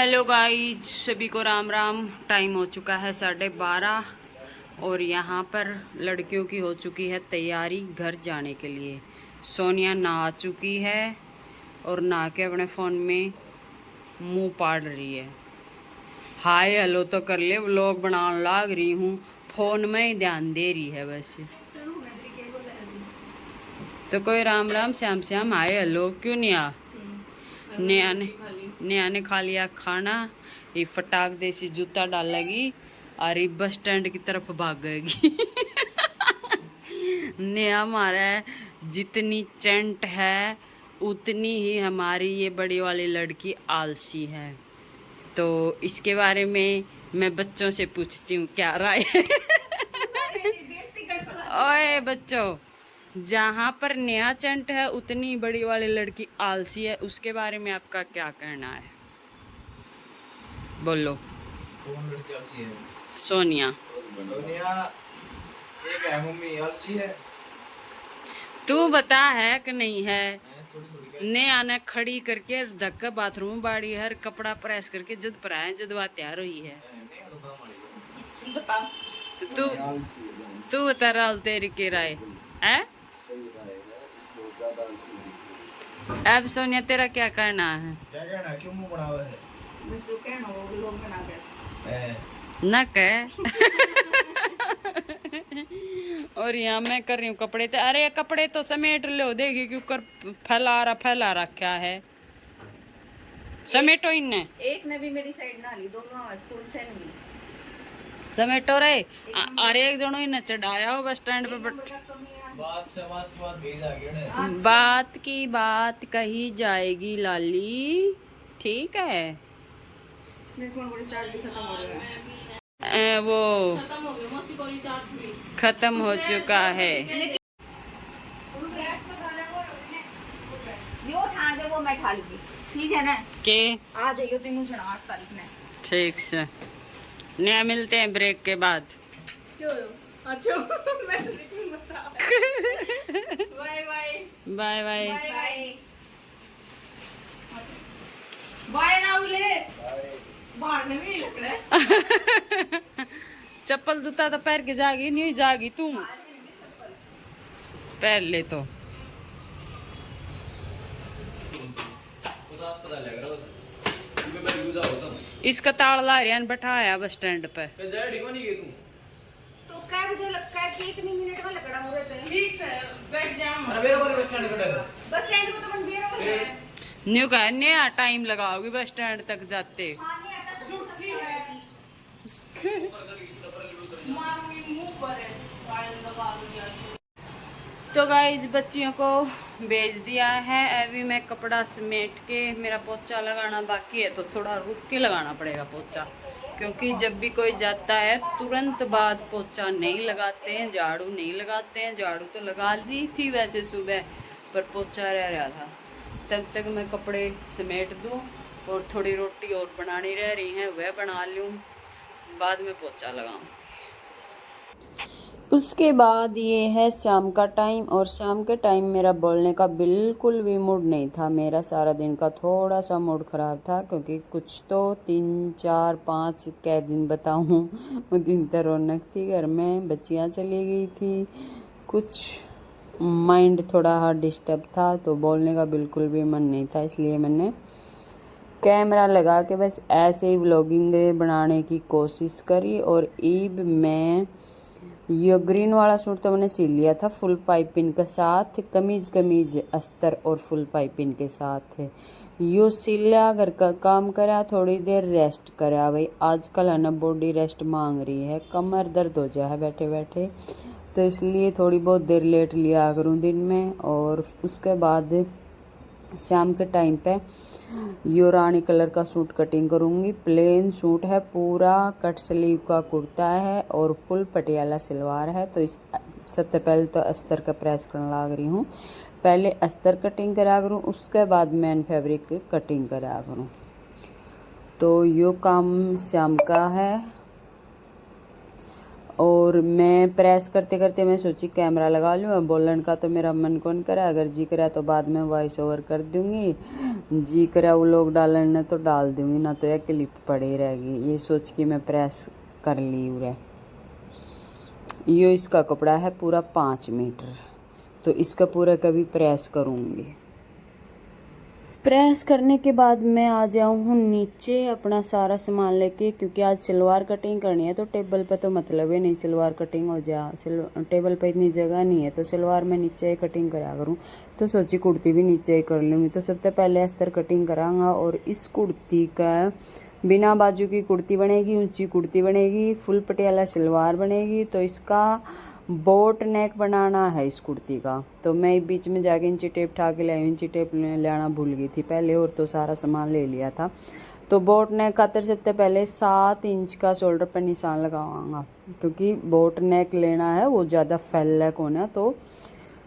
Hello guys, सभी को Ram Ram. Time हो चुका है 12:30 और यहाँ पर लड़कियों की हो चुकी है तैयारी घर जाने के लिए। सोनिया नहा चुकी है और नहा के अपने फ़ोन में मुंह पाड़ रही है। हाय हेलो तो कर ले, व्लॉग बनाने लाग रही हूँ, फ़ोन में ही ध्यान दे रही है बस। तो कोई राम राम श्याम श्याम हाय हेलो क्यों नहीं आ। नेहा ने खा लिया खाना, ये फटाक देसी जूता डालेगी और ये बस स्टैंड की तरफ भागेगी। नेहा हमारा है, जितनी चेंट है उतनी ही हमारी ये बड़ी वाली लड़की आलसी है। तो इसके बारे में मैं बच्चों से पूछती हूँ क्या राय है। ओए बच्चों, जहाँ पर नेहा चंट है उतनी बड़ी वाली लड़की आलसी है, उसके बारे में आपका क्या कहना है? बोलो। कौन लड़की आलसी है? सोनिया। सोनिया एक है, मम्मी आलसी है। तू बता है कि नहीं है? थोड़ी नेहा ने खड़ी करके धक्का बाथरूम बाड़ी हर कपड़ा प्रेस करके जद पर आए जद वह तैयार हुई है। बता तू तू बता राल तेरी की राय है? अब सोनिया तेरा क्या कहना है? क्या कहना है? क्यों मुंह बना हुआ है? जो कहना वो लोग बना दे न कह। और यहाँ मैं कर रही हूँ कपड़े तो, अरे कपड़े तो समेट लो, देगी क्यों कर फैला रखा है। समेटो इन्ने। एक ने भी मेरी साइड ना ली, दोनों आवाज फुल से नहीं समेटो रे। अरे एक जनो इन्हें चढ़ाया हो बस स्टैंड पे बात से बात की बात भेज आ गया ने। बात की बात कही जाएगी लाली, ठीक है? मेरे फोन का रिचार्ज भी खत्म हो गया। वो खत्म हो गया, मौसी को रिचार्ज भी खत्म हो चुका है। यो ठान के वो मैं ठा लूंगी, ठीक है ना? के आ जाइयो तीनों जन 8 तारीख ने। ठीक से नया मिलते हैं ब्रेक के बाद। क्यों? अच्छा मैसेज क्यों बता। Bye bye bye bye bye bye bye राहुले। बाहर में भी लग रहा है। चप्पल जूता तो पैर के जागी नहीं जागी तू पैर ले तो। पता लग रहा है मैं यूज होता हूं। इसका ताड़ लारियान बैठाया बस स्टैंड पे। जाए डिको नहीं गई तू तो क्या मुझे लगता है कि 1 मिनट में लगड़ा हो रहे थे। ठीक है बैठ जा। अरे मेरे को बस स्टैंड खड़ा है। बस स्टैंड को तो मन बेर हो गया है। न्यू का नया टाइम लगाओगी बस स्टैंड तक जाते। हाँ नहीं आता झूठी है। मारूंगी मुंह पर है, फाइल लगा लूंगी। तो गाइज बच्चियों को भेज दिया है, अभी मैं कपड़ा समेट के, मेरा पोछा लगाना बाकी है तो थोड़ा रुक के लगाना पड़ेगा पोछा, क्योंकि जब भी कोई जाता है तुरंत बाद पोछा नहीं लगाते हैं, झाड़ू नहीं लगाते हैं। झाड़ू तो लगा दी थी वैसे सुबह, पर पोछा रह रहा था। तब तक मैं कपड़े समेट दूँ और थोड़ी रोटी और बनानी रह रही है वह बना लूँ, बाद में पोछा लगाऊँ। उसके बाद ये है शाम का टाइम, और शाम के टाइम मेरा बोलने का बिल्कुल भी मूड नहीं था। मेरा सारा दिन का थोड़ा सा मूड ख़राब था, क्योंकि कुछ तो 3 4 5 क्या दिन बताऊँ, वो दिन तो रौनक थी घर में, बच्चियाँ चली गई थी, कुछ माइंड थोड़ा हार्ड डिस्टर्ब था, तो बोलने का बिल्कुल भी मन नहीं था। इसलिए मैंने कैमरा लगा के बस ऐसे ही व्लॉगिंग बनाने की कोशिश करी। और ईब मैं ये ग्रीन वाला सूट तो मैंने सिल लिया था फुल पाइपिंग के साथ, कमीज अस्तर और फुल पाइपिंग के साथ है। यो सिला, घर का काम करा, थोड़ी देर रेस्ट करा। भाई आजकल है ना बॉडी रेस्ट मांग रही है, कमर दर्द हो जाए बैठे बैठे, तो इसलिए थोड़ी बहुत देर लेट लिया करूँ दिन में। और उसके बाद शाम के टाइम पे यो रानी कलर का सूट कटिंग करूँगी। प्लेन सूट है, पूरा कट स्लीव का कुर्ता है और फुल पटियाला सलवार है। तो इस सबसे पहले तो अस्तर का प्रेस करने लग रही हूँ। पहले अस्तर कटिंग करा करूँ, उसके बाद मैन फैब्रिक कटिंग करा करूँ। तो यो काम शाम का है। और मैं प्रेस करते करते मैं सोची कैमरा लगा लूँ। बोलन का तो मेरा मन कौन करा, अगर जी करा तो बाद में वॉइस ओवर कर दूँगी, जी करा वो लोग डालने तो डाल दूँगी, ना तो यह क्लिप पड़ी रहेगी। ये सोच के मैं प्रेस कर ली उरे। यो इसका कपड़ा है पूरा 5 मीटर, तो इसका पूरा कभी प्रेस करूँगी। प्रेस करने के बाद मैं आ जाऊँ नीचे अपना सारा सामान लेके, क्योंकि आज सलवार कटिंग करनी है। तो टेबल पे तो मतलब ही नहीं सलवार कटिंग हो जा, टेबल पे इतनी जगह नहीं है, तो सलवार में नीचे ही कटिंग करा करूँ। तो सोची कुर्ती भी नीचे ही कर लूँगी। तो सबसे पहले अस्तर कटिंग कराँगा, और इस कुर्ती का बिना बाजू की कुर्ती बनेगी, ऊंची कुर्ती बनेगी, फुल पटियाला सलवार बनेगी। तो इसका बोट नेक बनाना है इस कुर्ती का। तो मैं बीच में जाके इंची टेप उठा के लाई, इंची टेप लाना भूल गई थी पहले, और तो सारा सामान ले लिया था। तो बोट नेक खातर सबसे पहले 7 इंच का शोल्डर पर निशान लगाऊंगा, क्योंकि बोट नेक लेना है वो ज़्यादा फैला कौन है, तो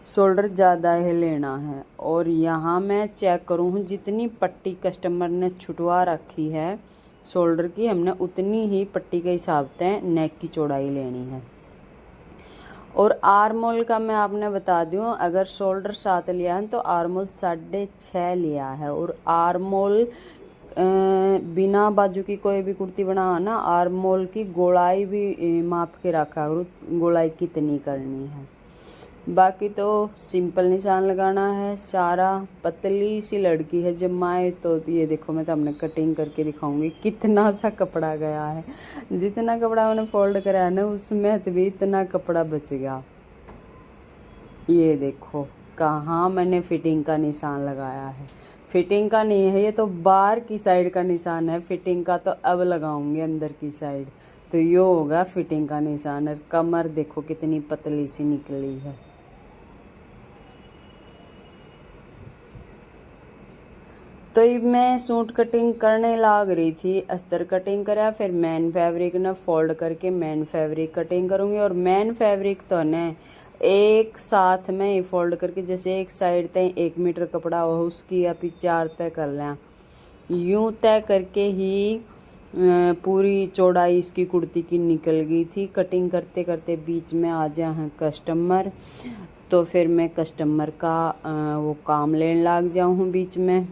शोल्डर ज़्यादा ही लेना है। और यहाँ मैं चेक करूँ जितनी पट्टी कस्टमर ने छुटवा रखी है शोल्डर की, हमने उतनी ही पट्टी के हिसाब से नेक की चौड़ाई लेनी है। और आर्मोल का मैं आपने बता दूँ, अगर शोल्डर 7 लिया है तो आर्मोल 6.5 लिया है। और आर्मोल बिना बाजू की कोई भी कुर्ती बना ना, आर्मोल की गोलाई भी माप के रखा करो, गोलाई कितनी करनी है। बाकी तो सिंपल निशान लगाना है सारा। पतली सी लड़की है जमाए, तो ये देखो मैं तो हमने कटिंग करके दिखाऊंगी कितना सा कपड़ा गया है। जितना कपड़ा मैंने फोल्ड करा है ना, उसमें भी इतना कपड़ा बच गया। ये देखो कहाँ मैंने फिटिंग का निशान लगाया है। फिटिंग का नहीं है ये, तो बाहर की साइड का निशान है। फिटिंग का तो अब लगाऊंगी अंदर की साइड। तो ये होगा फिटिंग का निशान। और कमर देखो कितनी पतली सी निकली है। तो ये मैं सूट कटिंग करने लाग रही थी, अस्तर कटिंग करा, फिर मैन फैब्रिक ना फोल्ड करके मैन फैब्रिक कटिंग करूँगी। और मैन फैब्रिक तो न एक साथ में ही फोल्ड करके, जैसे एक साइड तय 1 मीटर कपड़ा हो उसकी या फिर 4 तय कर लें। यूँ तय करके ही पूरी चौड़ाई इसकी कुर्ती की निकल गई थी। कटिंग करते करते बीच में आ जाए हैं कस्टमर, तो फिर मैं कस्टमर का वो काम लेने लग जाऊँ बीच में।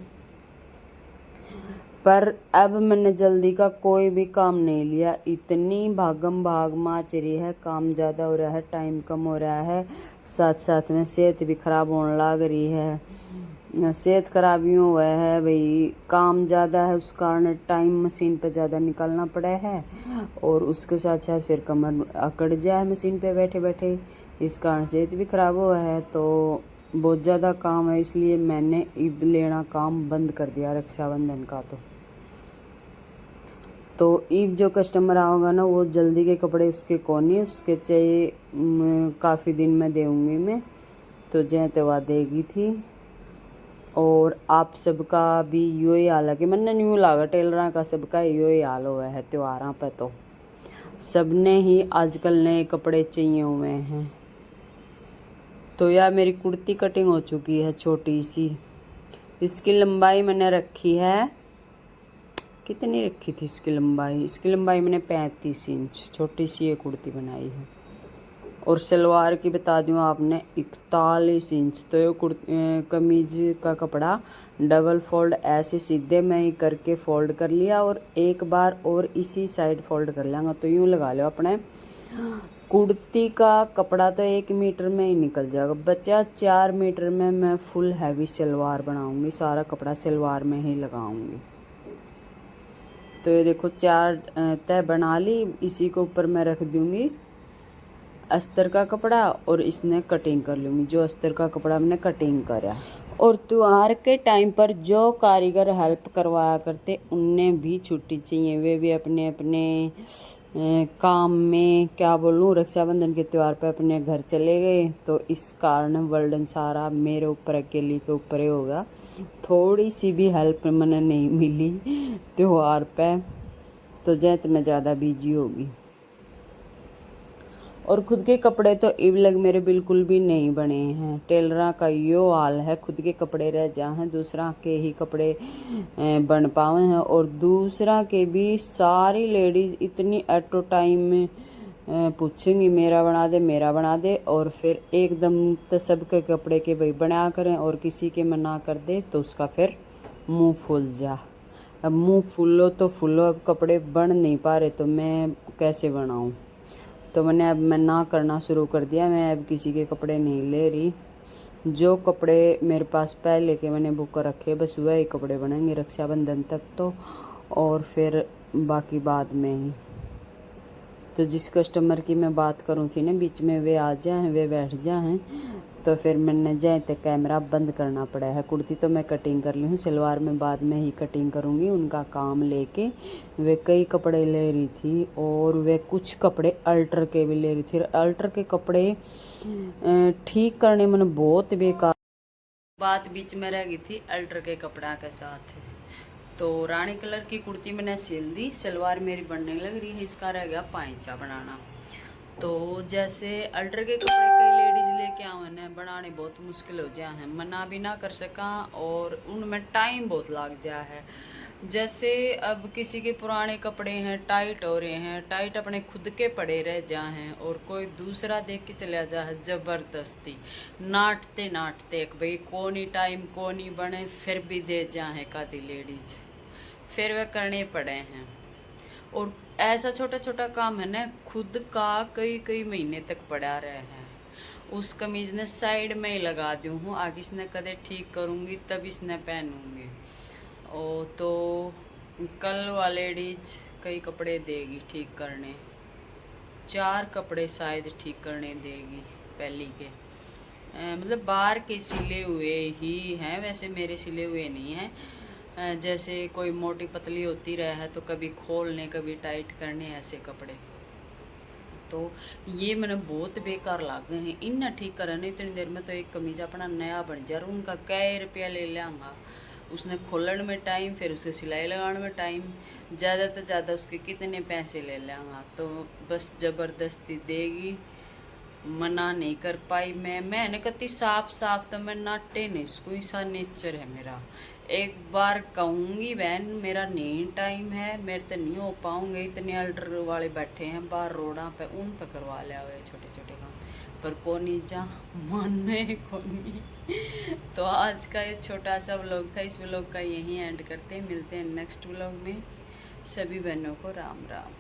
पर अब मैंने जल्दी का कोई भी काम नहीं लिया। इतनी भागम भाग माच रही है, काम ज़्यादा हो रहा है, टाइम कम हो रहा है, साथ साथ में सेहत भी ख़राब होने लग रही है। सेहत खराब यूँ हुआ है भाई, काम ज़्यादा है उस कारण टाइम मशीन पे ज़्यादा निकालना पड़ा है, और उसके साथ साथ फिर कमर अकड़ जाए मशीन पे बैठे बैठे, इस कारण सेहत भी ख़राब हुआ है। तो बहुत ज़्यादा काम है, इसलिए मैंने ईब लेना काम बंद कर दिया रक्षाबंधन का। तो ईब जो कस्टमर आओगा ना, वो जल्दी के कपड़े उसके कोनी, उसके चाहिए काफ़ी दिन में देऊँगी मैं, तो जय त्योहार देगी थी। और आप सबका भी यो ही हाल है कि मैंने न्यू लागा टेलर का, सबका यो ही हाल हुआ है त्योहारों पर। तो सबने ही आजकल नए कपड़े चाहिए हुए हैं। तो यार मेरी कुर्ती कटिंग हो चुकी है छोटी सी। इसकी लंबाई मैंने रखी है, कितनी रखी थी इसकी लंबाई? इसकी लंबाई मैंने 35 इंच, छोटी सी ये कुर्ती बनाई है। और सलवार की बता दूँ आपने 41 इंच। तो ये कमीज का कपड़ा डबल फोल्ड ऐसे सीधे में ही करके फोल्ड कर लिया, और एक बार और इसी साइड फोल्ड कर लेंगे। तो यूँ लगा लो अपने कुर्ती का कपड़ा तो 1 मीटर में ही निकल जाएगा। बचा 4 मीटर में मैं फुल हैवी सलवार बनाऊंगी, सारा कपड़ा सलवार में ही लगाऊंगी। तो ये देखो 4 तय बना ली, इसी को ऊपर मैं रख दूंगी अस्तर का कपड़ा, और इसने कटिंग कर लूँगी जो अस्तर का कपड़ा हमने कटिंग करा। और त्योहार के टाइम पर जो कारीगर हेल्प करवाया करते उन्हें भी छुट्टी चाहिए, वे भी अपने अपने काम में क्या बोलूँ, रक्षाबंधन के त्यौहार पर अपने घर चले गए। तो इस कारण वर्डन सारा मेरे ऊपर अकेली के ऊपर ही होगा। थोड़ी सी भी हेल्प मैंने नहीं मिली त्यौहार पे, तो जैत में ज़्यादा बिजी होगी। और खुद के कपड़े तो इवलग मेरे बिल्कुल भी नहीं बने हैं। टेलरा का यो हाल है, खुद के कपड़े रह जा हैं, दूसरा के ही कपड़े बन पाए हैं। और दूसरा के भी सारी लेडीज़ इतनी एट टाइम में पूछेंगी मेरा बना दे, और फिर एकदम तो सबके कपड़े के भाई बना करें, और किसी के मना कर दे तो उसका फिर मुंह फूल जा। अब मुंह फूलो तो फूलो, अब कपड़े बन नहीं पा रहे तो मैं कैसे बनाऊं। तो मैं ना करना शुरू कर दिया, मैं अब किसी के कपड़े नहीं ले रही। जो कपड़े मेरे पास पहले के मैंने बुक कर रखे बस वही कपड़े बनेंगे रक्षाबंधन तक तो, और फिर बाकी बाद में ही। तो जिस कस्टमर की मैं बात करूँ थी ना बीच में, वे आ जाए वे बैठ जाए, तो फिर मैंने जाए तो कैमरा बंद करना पड़ा है। कुर्ती तो मैं कटिंग कर ली हूँ, सलवार में बाद में ही कटिंग करूँगी। उनका काम लेके वे कई कपड़े ले रही थी, और वे कुछ कपड़े अल्टर के भी ले रही थी। अल्टर के कपड़े ठीक करने में बहुत बेकार बात बीच में रह गई थी अल्टर के कपड़ा के साथ। तो रानी कलर की कुर्ती मैंने सिल दी, सलवार मेरी बनने लग रही है, इसका रह गया पाइचा बनाना। तो जैसे अल्टर के कपड़े कई लेडीज लेके आवे बनाने बहुत मुश्किल हो जाए हैं, मना भी ना कर सका, और उनमें टाइम बहुत लग जाए है। जैसे अब किसी के पुराने कपड़े हैं टाइट हो रहे हैं, टाइट अपने खुद के पड़े रह जाए हैं, और कोई दूसरा देख के चला जाए जबरदस्ती नाटते नाटते भाई कोनी टाइम कोनी बने, फिर भी दे जाए कादी लेडीज, फिर वह करने पड़े हैं। और ऐसा छोटा छोटा काम है ना खुद का कई कई महीने तक पड़ा रहे हैं। उस कमीज ने साइड में ही लगा दी हूँ, आगे इसने कदे ठीक करूँगी तब इसने पहनूंगी। ओ तो कल वाले लेडीज कई कपड़े देगी ठीक करने, 4 कपड़े शायद ठीक करने देगी पहली के। मतलब बाहर के सिले हुए ही हैं, वैसे मेरे सिले हुए नहीं हैं। जैसे कोई मोटी पतली होती रहे है तो कभी खोलने कभी टाइट करने ऐसे कपड़े। तो ये मैंने बहुत बेकार लागे हैं, इन ठीक करने इतनी देर में तो एक कमीज अपना नया बन जाए। उनका कै रुपया ले लेंगा, उसने खोलन में टाइम, फिर उसे सिलाई लगाने में टाइम, ज़्यादा से ज़्यादा उसके कितने पैसे ले लेंगा। तो बस ज़बरदस्ती देगी, मना नहीं कर पाई मैंने कहती साफ साफ तो मैं नाटे नहीं, कोई सा नेचर है मेरा। एक बार कहूँगी बहन मेरा नहीं टाइम है, मेरे तो नहीं हो पाऊँगे, इतने अल्टर वाले बैठे हैं बाहर रोडा पे, उन पे करवा लिया हुए छोटे छोटे काम, पर कोनी जा मानने कोनी। तो आज का ये छोटा सा व्लॉग था, इस व्लॉग का यहीं एंड करते हैं, मिलते हैं नेक्स्ट व्लॉग में। सभी बहनों को राम राम।